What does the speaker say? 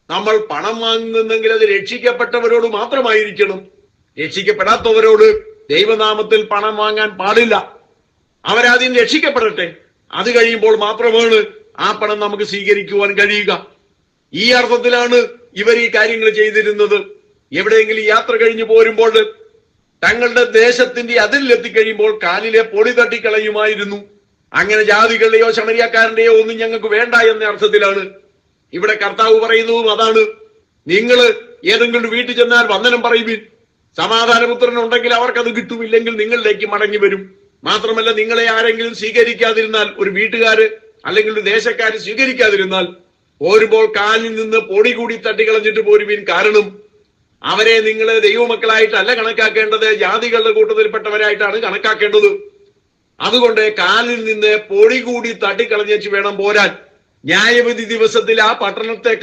നമ്മൾ പണം വാങ്ങുന്നെങ്കിൽ അത് രക്ഷിക്കപ്പെട്ടവരോട് മാത്രമായിരിക്കണം. രക്ഷിക്കപ്പെടാത്തവരോട് ദൈവനാമത്തിൽ പണം വാങ്ങാൻ പാടില്ല. അവരാദ്യം രക്ഷിക്കപ്പെടട്ടെ, അത് കഴിയുമ്പോൾ മാത്രമാണ് ആ പണം നമുക്ക് സ്വീകരിക്കുവാൻ കഴിയുക. ഈ അർത്ഥത്തിലാണ് ഇവർ ഈ കാര്യങ്ങൾ ചെയ്തിരുന്നത്. എവിടെയെങ്കിലും യാത്ര കഴിഞ്ഞു പോരുമ്പോൾ തങ്ങളുടെ ദേശത്തിന്റെ അതിരിലെത്തിക്കഴിയുമ്പോൾ കാലിലെ പൊടി തട്ടിക്കളയുമായിരുന്നു. അങ്ങനെ ജാതികളുടെയോ ശമരിയാക്കാരന്റെയോ ഒന്നും ഞങ്ങൾക്ക് വേണ്ട എന്ന അർത്ഥത്തിലാണ് ഇവിടെ കർത്താവ് പറയുന്നതും അതാണ്. നിങ്ങൾ ഏതെങ്കിലും വീട്ടിൽ ചെന്നാൽ വന്ദനം പറയുവിൻ. സമാധാനപുത്രൻ ഉണ്ടെങ്കിൽ അവർക്കത് കിട്ടും, ഇല്ലെങ്കിൽ നിങ്ങളിലേക്ക് മടങ്ങി വരും. മാത്രമല്ല, നിങ്ങളെ ആരെങ്കിലും സ്വീകരിക്കാതിരുന്നാൽ, ഒരു വീട്ടുകാര് അല്ലെങ്കിൽ ഒരു ദേശക്കാര് സ്വീകരിക്കാതിരുന്നാൽ പോരുമ്പോൾ കാലിൽ നിന്ന് പൊടി കൂടി തട്ടിക്കളഞ്ഞിട്ട് പോരുവിൻ. കാരണം അവരെ നിങ്ങൾ ദൈവമക്കളായിട്ടല്ല കണക്കാക്കേണ്ടത്, ജാതികളുടെ കൂട്ടത്തിൽപ്പെട്ടവരായിട്ടാണ് കണക്കാക്കേണ്ടത്. അതുകൊണ്ട് കാലിൽ നിന്ന് പൊടി കൂടി തട്ടിക്കളഞ്ഞേച്ച് വേണം പോരാൻ. ന്യായവിധി ദിവസത്തിൽ ആ പട്ടണത്തെ